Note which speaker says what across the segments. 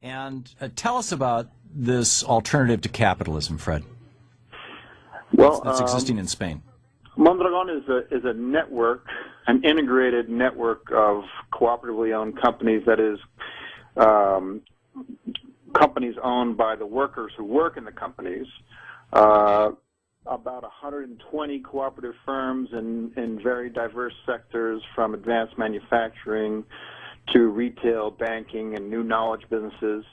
Speaker 1: And tell us about this alternative to capitalism, Fred,
Speaker 2: Well,
Speaker 1: that's existing in Spain.
Speaker 2: Mondragon is a network, an integrated network of cooperatively owned companies. That is, companies owned by the workers who work in the companies. About 120 cooperative firms in very diverse sectors, from advanced manufacturing to retail, banking, and new knowledge businesses.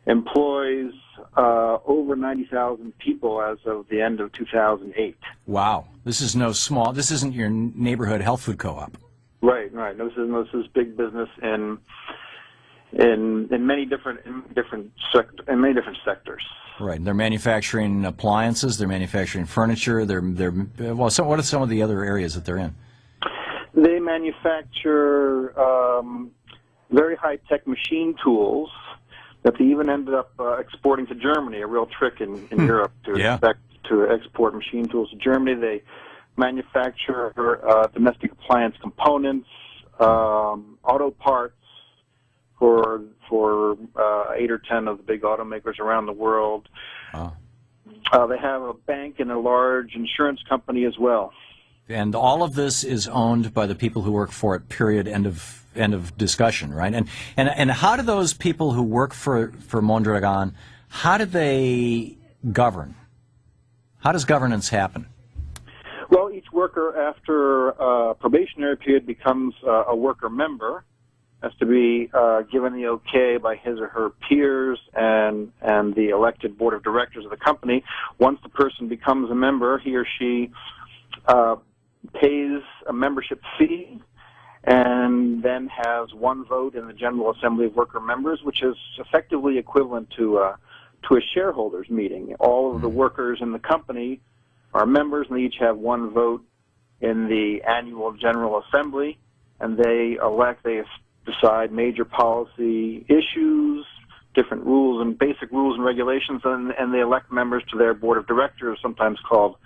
Speaker 2: Employs over 90,000 people as of the end of 2008.
Speaker 1: Wow, this is no small. This isn't your neighborhood health food co-op.
Speaker 2: Right. No, this is big business in many different sectors.
Speaker 1: Right. They're manufacturing appliances. They're manufacturing furniture. What are some of the other areas that they're in?
Speaker 2: They manufacture very high-tech machine tools that they even ended up exporting to Germany. A real trick in Europe to export machine tools to Germany. They manufacture domestic appliance components, auto parts for 8 or 10 of the big automakers around the world.
Speaker 1: Wow.
Speaker 2: They have a bank and a large insurance company as well.
Speaker 1: And all of this is owned by the people who work for it. Period. End of discussion. Right. And how do those people who work for Mondragon, how do they govern? How does governance happen?
Speaker 2: Well, each worker, after a probationary period, becomes a worker member. Has to be given the okay by his or her peers and the elected board of directors of the company. Once the person becomes a member, he or she pays a membership fee and then has one vote in the General Assembly of Worker Members, which is effectively equivalent to a shareholders meeting. All of the workers in the company are members, and they each have one vote in the annual General Assembly, and they decide major policy issues, different rules and basic rules and regulations, and they elect members to their board of directors, sometimes called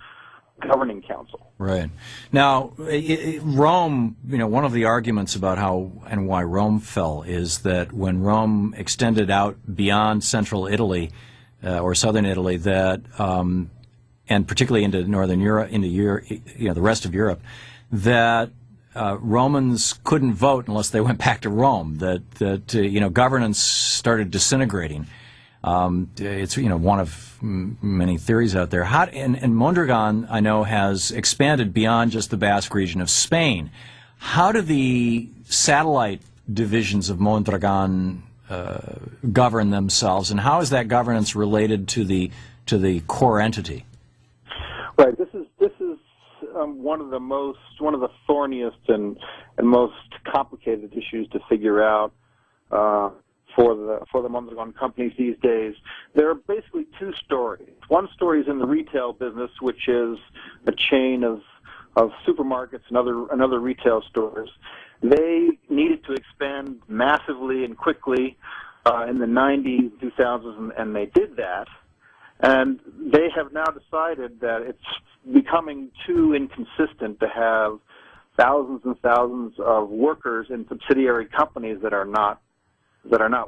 Speaker 2: governing council.
Speaker 1: Right. Now, Rome, one of the arguments about how and why Rome fell is that when Rome extended out beyond central Italy or southern Italy, that and particularly into northern Europe, the rest of Europe, that Romans couldn't vote unless they went back to Rome. That governance started disintegrating. It's one of many theories out there. And Mondragon, I know, has expanded beyond just the Basque region of Spain. How do the satellite divisions of Mondragon govern themselves, and how is that governance related to the core entity?
Speaker 2: Right. This is one of the thorniest and most complicated issues to figure out for the Mondragon companies these days. There are basically two stories. One story is in the retail business, which is a chain of supermarkets and other retail stores. They needed to expand massively and quickly in the 90s, 2000s, and they did that. And they have now decided that it's becoming too inconsistent to have thousands and thousands of workers in subsidiary companies that are not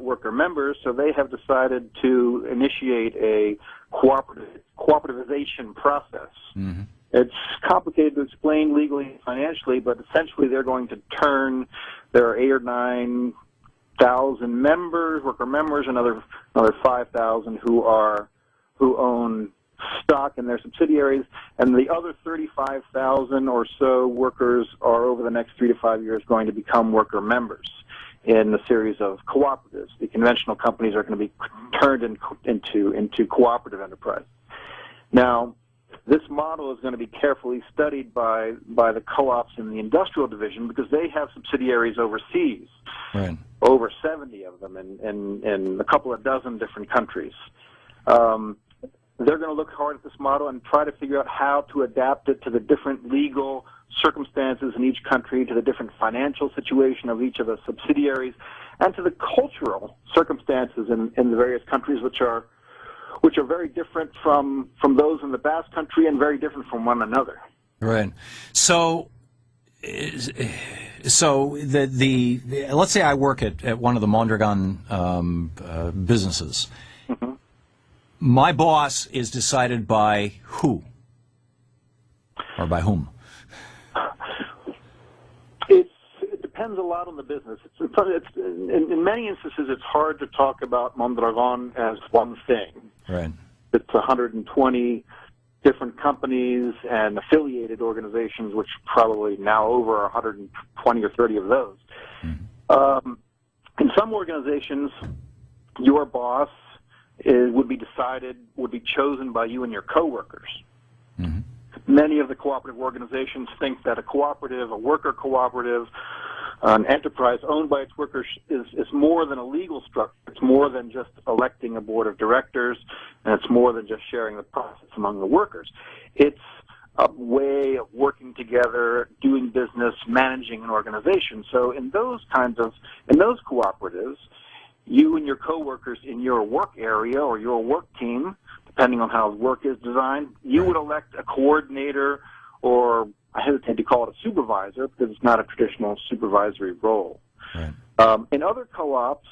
Speaker 2: worker members. So they have decided to initiate a cooperativization process. Mm-hmm. It's complicated to explain legally and financially, but essentially they're going to turn their 8,000 or 9,000 members, worker members, another 5,000 who own stock in their subsidiaries, and the other 35,000 or so workers are over the next 3 to 5 years going to become worker members in a series of cooperatives. The conventional companies are going to be turned into cooperative enterprise. Now, this model is going to be carefully studied by the co-ops in the industrial division because they have subsidiaries overseas, right. Over 70 of them in a couple of dozen different countries. They're going to look hard at this model and try to figure out how to adapt it to the different legal circumstances in each country, to the different financial situation of each of the subsidiaries, and to the cultural circumstances in the various countries, which are very different from those in the Basque Country and very different from one another.
Speaker 1: Right. So So let's say I work at one of the Mondragon businesses.
Speaker 2: Mm-hmm.
Speaker 1: My boss is decided by who? Or by whom?
Speaker 2: It depends a lot on the business. In many instances, it's hard to talk about Mondragon as one thing.
Speaker 1: Right.
Speaker 2: It's 120 different companies and affiliated organizations, which probably now over 120 or 30 of those. Mm-hmm. In some organizations, your boss would be chosen by you and your coworkers. Mm-hmm. Many of the cooperative organizations think that a cooperative, a worker cooperative, an enterprise owned by its workers is more than a legal structure. It's more than just electing a board of directors, and it's more than just sharing the profits among the workers. It's a way of working together, doing business, managing an organization. So in those cooperatives, you and your coworkers in your work area or your work team, depending on how work is designed, you would elect a coordinator, or I hesitate to call it a supervisor because it's not a traditional supervisory role. Right. In other co-ops,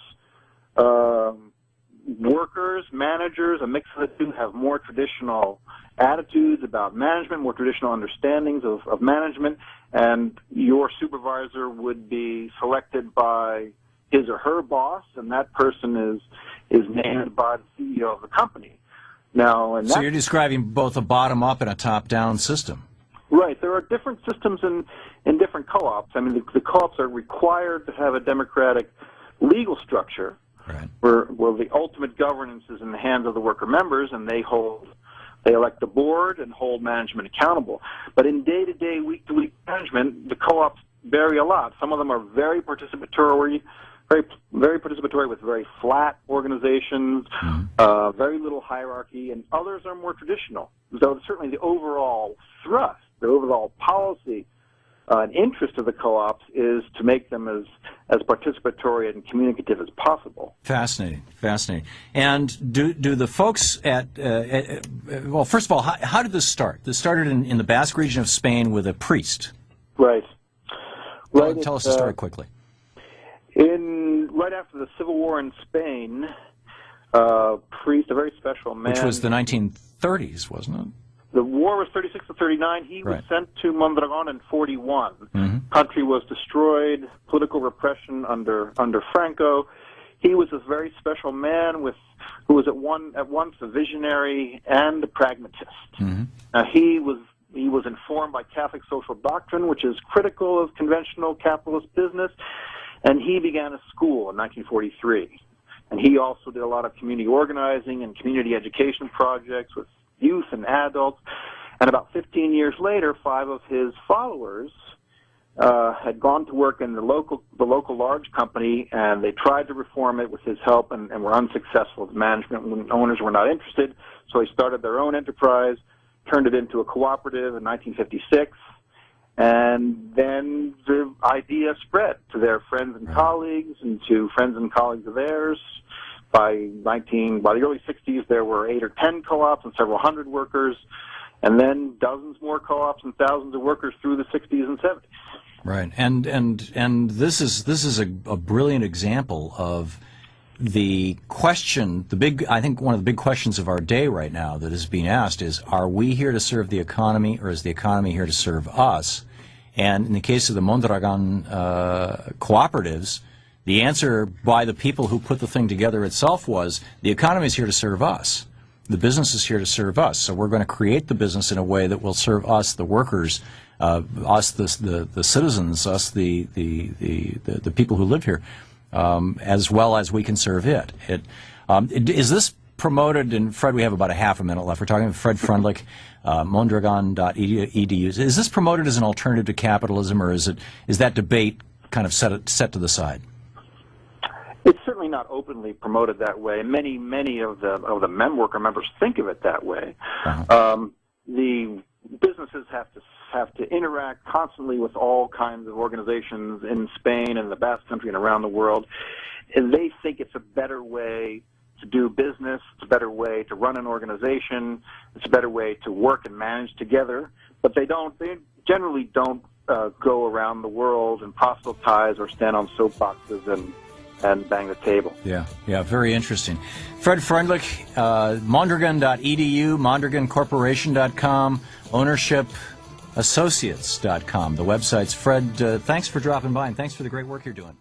Speaker 2: workers, managers, a mix of the two have more traditional attitudes about management, more traditional understandings of management, and your supervisor would be selected by his or her boss, and that person is named by the CEO of the company. Now,
Speaker 1: so you're describing both a bottom-up and a top-down system.
Speaker 2: Right. There are different systems in different co-ops. I mean, the co-ops are required to have a democratic legal structure, right, where the ultimate governance is in the hands of the worker members, and they elect the board and hold management accountable. But in day-to-day, week-to-week management, the co-ops vary a lot. Some of them are very participatory, very participatory with very flat organizations, very little hierarchy, and others are more traditional. So certainly the overall thrust, the overall policy and interest of the co-ops is to make them as participatory and communicative as possible.
Speaker 1: Fascinating, fascinating. And do the folks well, first of all, how did this start? This started in the Basque region of Spain with a priest.
Speaker 2: Right.
Speaker 1: Well, tell us the story quickly.
Speaker 2: Right after the Civil War in Spain, a priest, a very special man.
Speaker 1: Which was the 1930s, wasn't it?
Speaker 2: The war was 36 to 39. He was sent to Mondragon in 41. Mm-hmm. Country was destroyed, political repression under Franco. He was a very special man who was at once a visionary and a pragmatist. Mm-hmm. He was informed by Catholic social doctrine, which is critical of conventional capitalist business, and he began a school in 1943. And he also did a lot of community organizing and community education projects with youth and adults. And about 15 years later, 5 of his followers had gone to work in the local large company, and they tried to reform it with his help and were unsuccessful. The management owners were not interested, so they started their own enterprise, turned it into a cooperative in 1956, and then the idea spread to their friends and colleagues and to friends and colleagues of theirs. By the early 60s, there were 8 or 10 co-ops and several hundred workers, and then dozens more co-ops and thousands of workers through the 60s and 70s.
Speaker 1: Right, and this is a brilliant example of the question. I think one of the big questions of our day right now that is being asked is: are we here to serve the economy, or is the economy here to serve us? And in the case of the Mondragon cooperatives, the answer by the people who put the thing together itself was, the economy is here to serve us. The business is here to serve us. So we're going to create the business in a way that will serve us, the workers, us, the citizens, us, the people who live here, as well as we can serve it. Is this promoted, and Fred, we have about a half a minute left. We're talking about Fred Freundlich, mondragon.edu. Is this promoted as an alternative to capitalism, or is that debate kind of set to the side?
Speaker 2: It's certainly not openly promoted that way. Many of the worker members think of it that way. Uh-huh. The businesses have to interact constantly with all kinds of organizations in Spain and the Basque Country and around the world, and they think it's a better way to do business. It's a better way to run an organization. It's a better way to work and manage together. But they generally don't go around the world and proselytize or stand on soapboxes and bang the table.
Speaker 1: Yeah, very interesting. Fred Freundlich, Mondragon.edu, MondragonCorporation.com, OwnershipAssociates.com. The website's Fred. Thanks for dropping by, and thanks for the great work you're doing.